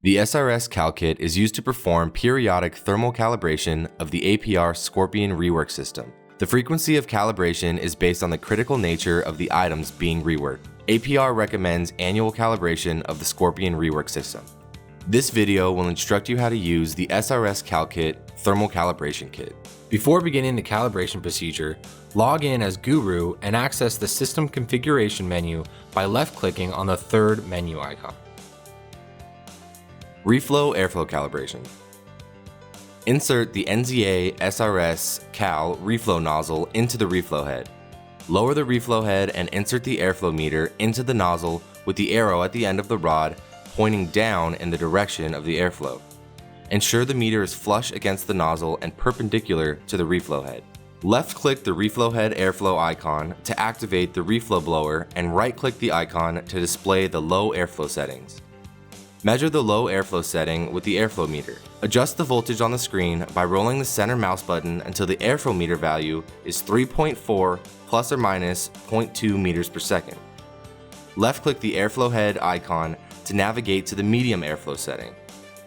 The SRS-CALKIT is used to perform periodic thermal calibration of the APR Scorpion Rework System. The frequency of calibration is based on the critical nature of the items being reworked. APR recommends annual calibration of the Scorpion Rework System. This video will instruct you how to use the SRS-CALKIT Thermal Calibration Kit. Before beginning the calibration procedure, log in as Guru and access the System Configuration menu by left-clicking on the third menu icon. Reflow airflow calibration. Insert the NZA SRS-CAL reflow nozzle into the reflow head. Lower the reflow head and insert the airflow meter into the nozzle with the arrow at the end of the rod pointing down in the direction of the airflow. Ensure the meter is flush against the nozzle and perpendicular to the reflow head. Left-click the reflow head airflow icon to activate the reflow blower and right-click the icon to display the low airflow settings. Measure the low airflow setting with the airflow meter. Adjust the voltage on the screen by rolling the center mouse button until the airflow meter value is 3.4 plus or minus 0.2 meters per second. Left-click the airflow head icon to navigate to the medium airflow setting.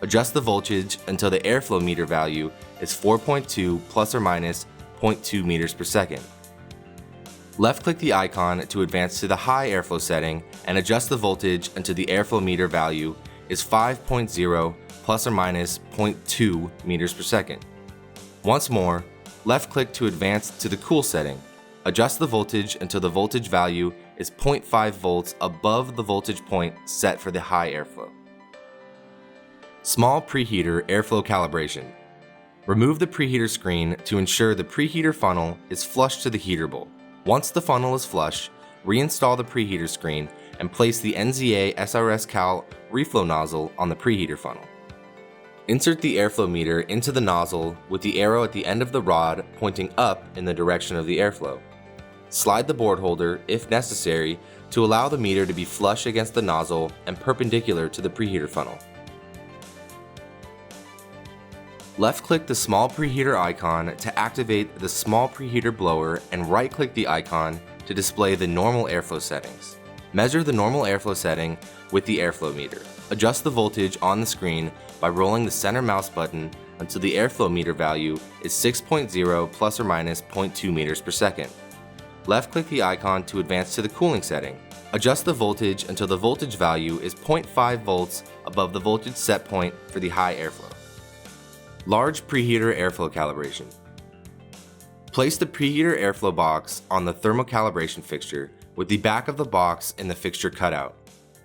Adjust the voltage until the airflow meter value is 4.2 plus or minus 0.2 meters per second. Left-click the icon to advance to the high airflow setting and adjust the voltage until the airflow meter value is 5.0 plus or minus 0.2 meters per second. Once more, left-click to advance to the cool setting. Adjust the voltage until the voltage value is 0.5 volts above the voltage point set for the high airflow. Small preheater airflow calibration. Remove the preheater screen to ensure the preheater funnel is flush to the heater bowl. Once the funnel is flush, reinstall the preheater screen and place the NZA SRS-CAL reflow nozzle on the preheater funnel. Insert the airflow meter into the nozzle with the arrow at the end of the rod pointing up in the direction of the airflow. Slide the board holder, if necessary, to allow the meter to be flush against the nozzle and perpendicular to the preheater funnel. Left-click the small preheater icon to activate the small preheater blower and right-click the icon to display the normal airflow settings. Measure the normal airflow setting with the airflow meter. Adjust the voltage on the screen by rolling the center mouse button until the airflow meter value is 6.0 plus or minus 0.2 meters per second. Left-click the icon to advance to the cooling setting. Adjust the voltage until the voltage value is 0.5 volts above the voltage set point for the high airflow. Large preheater airflow calibration. Place the preheater airflow box on the thermal calibration fixture with the back of the box in the fixture cutout.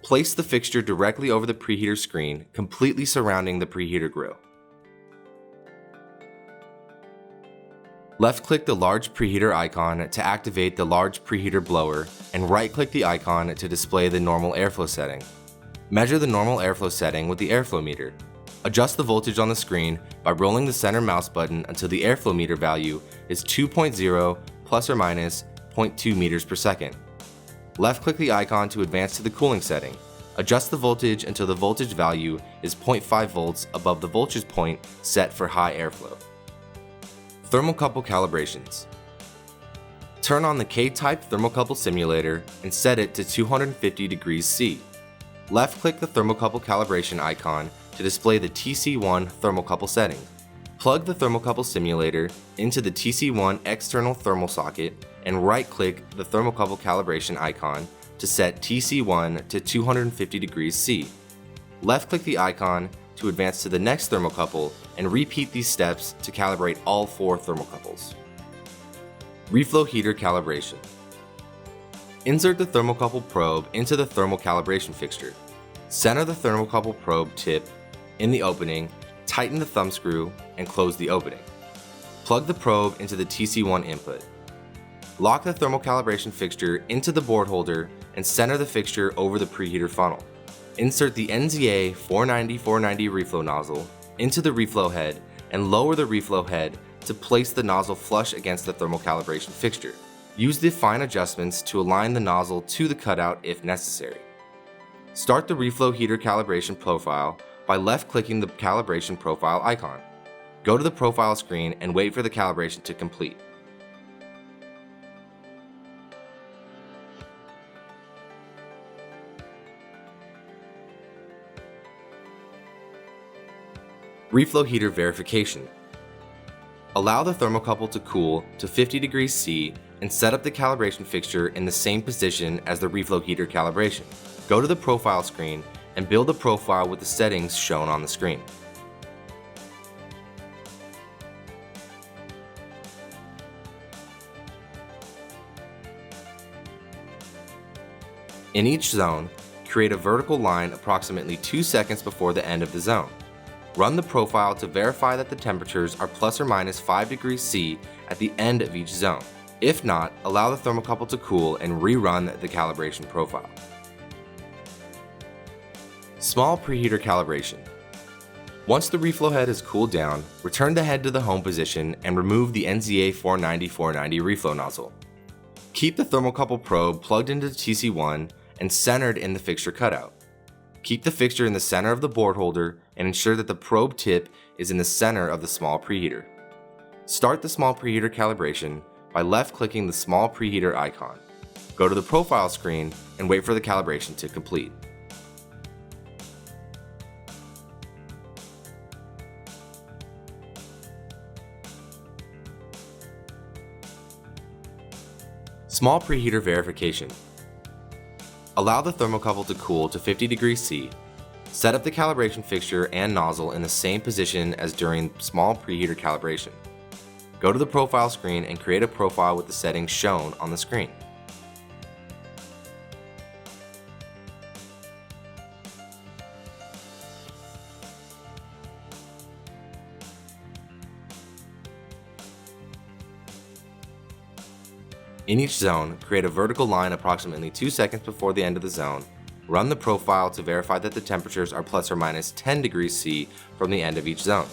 Place the fixture directly over the preheater screen, completely surrounding the preheater grill. Left-click the large preheater icon to activate the large preheater blower and right-click the icon to display the normal airflow setting. Measure the normal airflow setting with the airflow meter. Adjust the voltage on the screen by rolling the center mouse button until the airflow meter value is 2.0 plus or minus 0.2 meters per second. Left-click the icon to advance to the cooling setting. Adjust the voltage until the voltage value is 0.5 volts above the voltage point set for high airflow. Thermocouple calibrations. Turn on the K-type thermocouple simulator and set it to 250 degrees C. Left-click the thermocouple calibration icon to display the TC1 thermocouple setting. Plug the thermocouple simulator into the TC1 external thermal socket and right-click the thermocouple calibration icon to set TC1 to 250 degrees C. Left-click the icon to advance to the next thermocouple and repeat these steps to calibrate all 4 thermocouples. Reflow heater calibration. Insert the thermocouple probe into the thermal calibration fixture. Center the thermocouple probe tip in the opening, tighten the thumb screw, and close the opening. Plug the probe into the TC1 input. Lock the thermal calibration fixture into the board holder and center the fixture over the preheater funnel. Insert the NZA 490-490 reflow nozzle into the reflow head and lower the reflow head to place the nozzle flush against the thermal calibration fixture. Use the fine adjustments to align the nozzle to the cutout if necessary. Start the reflow heater calibration profile by left-clicking the calibration profile icon. Go to the profile screen and wait for the calibration to complete. Reflow heater verification. Allow the thermocouple to cool to 50 degrees C and set up the calibration fixture in the same position as the reflow heater calibration. Go to the profile screen and build a profile with the settings shown on the screen. In each zone, create a vertical line approximately 2 seconds before the end of the zone. Run the profile to verify that the temperatures are plus or minus 5 degrees C at the end of each zone. If not, allow the thermocouple to cool and rerun the calibration profile. Small preheater calibration. Once the reflow head has cooled down, return the head to the home position and remove the NZA 490-490 reflow nozzle. Keep the thermocouple probe plugged into the TC1 and centered in the fixture cutout. Keep the fixture in the center of the board holder and ensure that the probe tip is in the center of the small preheater. Start the small preheater calibration by left-clicking the small preheater icon. Go to the profile screen and wait for the calibration to complete. Small preheater verification. Allow the thermocouple to cool to 50 degrees C. Set up the calibration fixture and nozzle in the same position as during small preheater calibration. Go to the profile screen and create a profile with the settings shown on the screen. In each zone, create a vertical line approximately 2 seconds before the end of the zone. Run the profile to verify that the temperatures are plus or minus 10 degrees C from the end of each zone.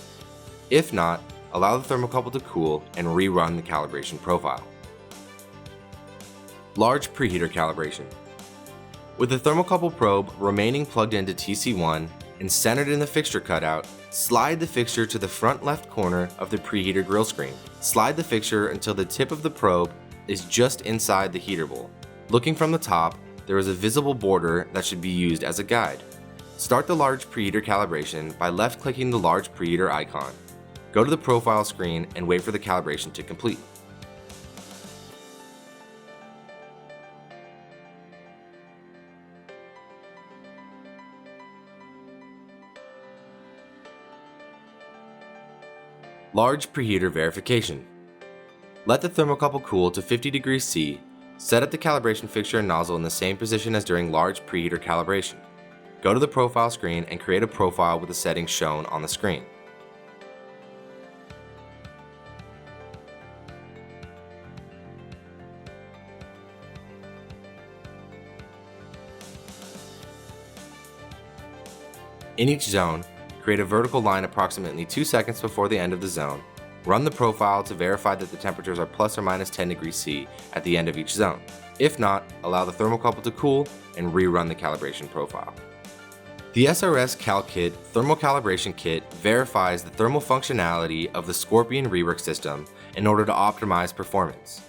If not, allow the thermocouple to cool and rerun the calibration profile. Large preheater calibration. With the thermocouple probe remaining plugged into TC1 and centered in the fixture cutout, slide the fixture to the front left corner of the preheater grill screen. Slide the fixture until the tip of the probe is just inside the heater bowl. Looking from the top, there is a visible border that should be used as a guide. Start the large preheater calibration by left-clicking the large preheater icon. Go to the profile screen and wait for the calibration to complete. Large preheater verification. Let the thermocouple cool to 50 degrees C. Set up the calibration fixture and nozzle in the same position as during large preheater calibration. Go to the profile screen and create a profile with the settings shown on the screen. In each zone, create a vertical line approximately 2 seconds before the end of the zone. Run the profile to verify that the temperatures are plus or minus 10 degrees C at the end of each zone. If not, allow the thermocouple to cool and rerun the calibration profile. The SRS-CALKIT Thermal Calibration Kit verifies the thermal functionality of the Scorpion Rework System in order to optimize performance.